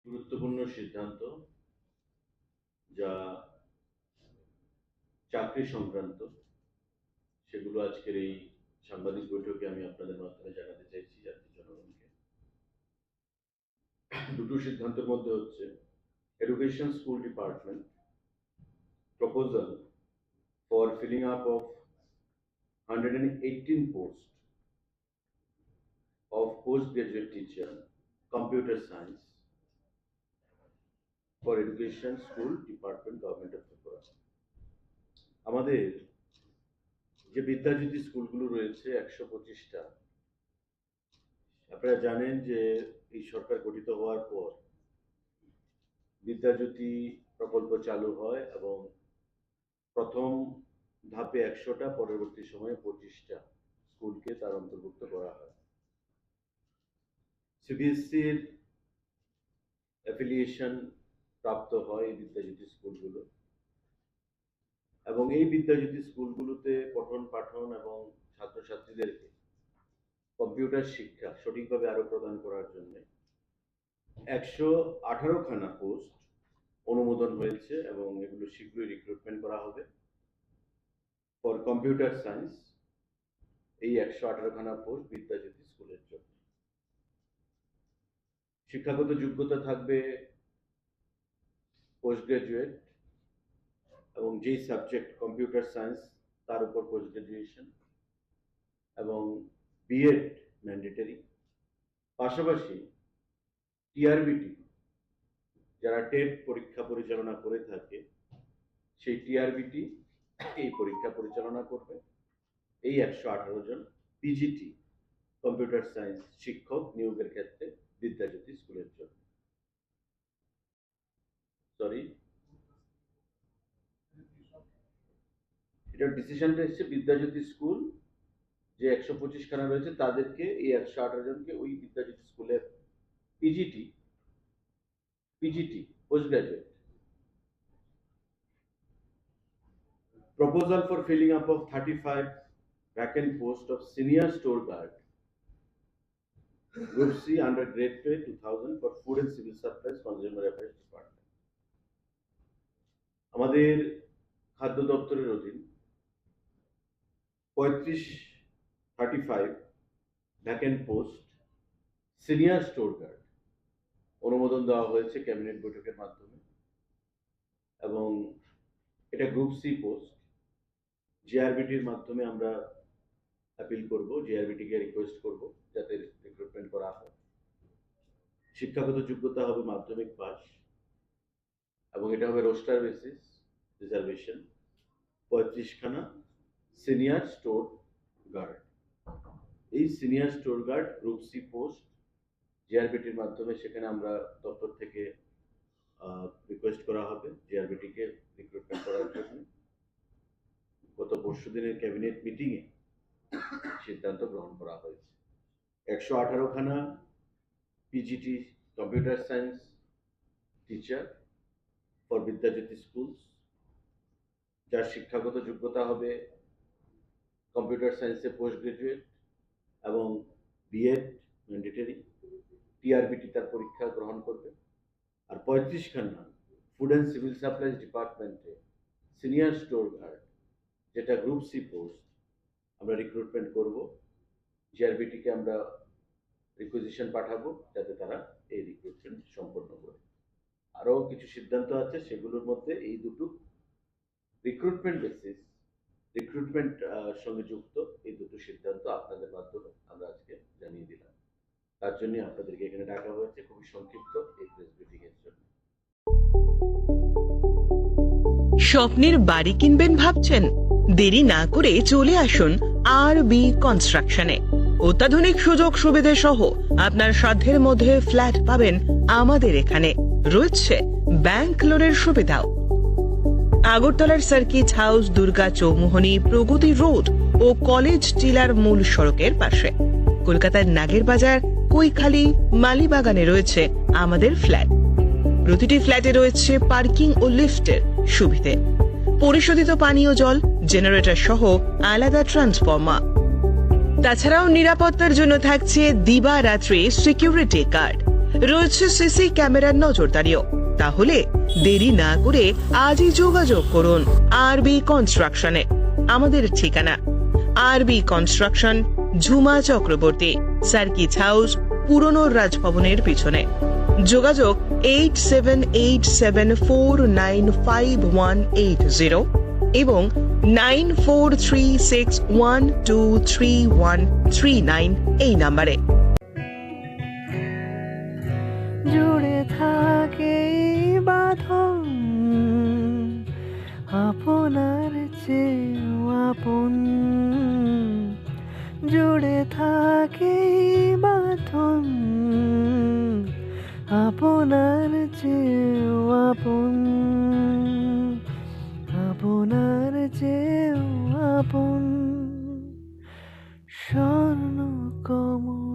গুরুত্বপূর্ণ সিদ্ধান্ত যা চাকরি সংক্রান্ত সেগুলো আজকের এই সাংবাদিক বৈঠকে আমি আপনাদের মাধ্যমে জানাতে চাইছি জাতির জনগণকে। দুটো সিদ্ধান্তের মধ্যে হচ্ছে education school department proposal for filling up of 118 posts of postgraduate teacher computer science for education school department government of Tripura। আমাদের যে বিদ্যাজ্যোতি স্কুলগুলো রয়েছে 125টা, আপনারা জানেন যে এই সরকার গঠিত হওয়ার পর বিদ্যাজ্যোতি প্রকল্প চালু হয় এবং প্রথম ধাপে 100টা, পরবর্তী সময়ে 25টা স্কুলকে তার অন্তর্ভুক্ত করা হয়। সিবিএসসির অ্যাফিলিয়েশন প্রাপ্ত হয় এই বিদ্যাজ্যোতি স্কুলগুলো এবং এই বিদ্যাজ্যোতি স্কুলগুলোতে পঠন পাঠন এবং ছাত্রছাত্রীদেরকে কম্পিউটার শিক্ষা সঠিকভাবে আরো প্রদান করার জন্য 118খানা পোস্ট অনুমোদন হয়েছে এবং এগুলো শীঘ্রই রিক্রুটমেন্ট করা হবে ফর কম্পিউটার সায়েন্স। এই 118খানা পোস্ট বিদ্যাজ্যোতি স্কুলের জন্য। শিক্ষাগত যোগ্যতা থাকবে পোস্ট গ্রাজুয়েট এবং যেই সাবজেক্ট কম্পিউটার সায়েন্স তার উপর পোস্ট গ্রাজুয়েশন এবং বিএড ম্যান্ডেটরি। পাশাপাশি টিআরবিটি যারা টেট পরীক্ষা পরিচালনা করে থাকে সেই টিআরবিটি এই পরীক্ষা পরিচালনা করবে এই 118 জন পিজিটি কম্পিউটার সায়েন্স শিক্ষক নিয়োগের ক্ষেত্রে বিদ্যাজ্যোতি স্কুলের জন্য। এটার ডিসিশনটা এসছে বিদ্যাজ্যোতি স্কুল যে 125খানা রয়েছে তাদেরকে এই 118 জনকে ওই বিদ্যাজ্যোতি স্কুলের PGT post graduate proposal for filling up of 35 vacant posts of senior store guard group C under grade pay 2000 for food and civil supplies consumer affairs department। আমাদের খাদ্য দপ্তরের অধীন 35 vacant post senior store guard অনুমোদন দেওয়া হয়েছে cabinet বৈঠকের মাধ্যমে এবং এটা গ্রুপ সি পোস্ট। জিআরবিটির মাধ্যমে আমরা অ্যাপিল করব, জিআরবিটিকে রিকোয়েস্ট করব যাতে রিক্রুটমেন্ট করা হয়। শিক্ষাগত যোগ্যতা হবে মাধ্যমিক পাস এবং এটা হবে রোস্টার বেসিস রিজার্ভেশন। 35খানা সিনিয়র স্টোর গার্ড, এই senior store guard group C post জিআরবিটির মাধ্যমে সেখানে আমরা দপ্তর থেকে রিকোয়েস্ট করা হবে জিআরবিটিকে রিক্রুটমেন্ট করার জন্য। গত পরশুদিনের ক্যাবিনেট মিটিংয়ে সিদ্ধান্ত গ্রহণ করা হয়েছে 118খানা PGT computer science teacher for Vidyajyoti schools, যার শিক্ষাগত যোগ্যতা হবে কম্পিউটার সায়েন্সে পোস্ট গ্রাজুয়েট এবং বিএড ম্যান্ডেটরি। টিআরবিটি তার পরীক্ষা গ্রহণ করবে। আর 35খানা ফুড অ্যান্ড সিভিল সাপ্লাইজ ডিপার্টমেন্টে সিনিয়র স্টোর গার্ড যেটা গ্রুপ সি পোস্ট আমরা রিক্রুটমেন্ট করব। জিআরবিটিকে আমরা রিকুইজিশন পাঠাবো যাতে তারা এই রিক্রুটমেন্ট সম্পন্ন করে। আরও কিছু সিদ্ধান্ত আছে, সেগুলোর মধ্যে এই দুটো রিক্রুটমেন্ট বেসিস রিক্রুটমেন্ট সঙ্গে যুক্ত এই দুটো সিদ্ধান্ত আপনাদের মাধ্যমে আমরা আজকে জানিয়ে দিলাম। তার জন্য আপনাদেরকে এখানে ডাকা হয়েছে খুবই সংক্ষিপ্ত এই প্রেস ব্রিফিং এর জন্য। স্বপ্নের বাড়ি কিনবেন ভাবছেন? দেরি না করে চলে আসুন আরবি কনস্ট্রাকশনে। অত্যাধুনিক সুযোগ সুবিধা সহ আপনার সাধ্যের মধ্যে ফ্ল্যাট পাবেন আমাদের এখানে। রয়েছে ব্যাংক লোনের সুবিধাও। আগরতলার সার্কিট হাউস, দুর্গা চৌমুহনী, প্রগতি রোড ও কলেজ টিলার মূল সড়কের পাশে। কলকাতার নাগের বাজার, কৈখালি, মালিবাগানে রয়েছে আমাদের ফ্ল্যাট। প্রতিটি ফ্ল্যাটে রয়েছে পার্কিং ও লিফটের সুবিধে, পরিশোধিত পানীয় জল, জেনারেটর সহ আলাদা ট্রান্সফরমার। তাছাড়াও নিরাপত্তার জন্য থাকছে দিবারাত্রি সিকিউরিটি গার্ড। রয়েছে সিসি ক্যামেরার নজরদারিও। তাহলে দেরি না করে আজই যোগাযোগ করুন আরবি কনস্ট্রাকশনে। আমাদের ঠিকানা আরবি construction, Jhuma Chakraborty, circuit house, পুরনো রাজভবনের পিছনে। যোগাযোগ 8787495180 এবং 9436123139 এই নাম্বারে। জুড়ে থাকে এই বাঁধন, আপনার চেয়েও আপন। জুড়ে থাকে এই বাঁধন, আপনার চেয়েও আপন, আপনার চেয়েও আপন। স্বর্ণ কমল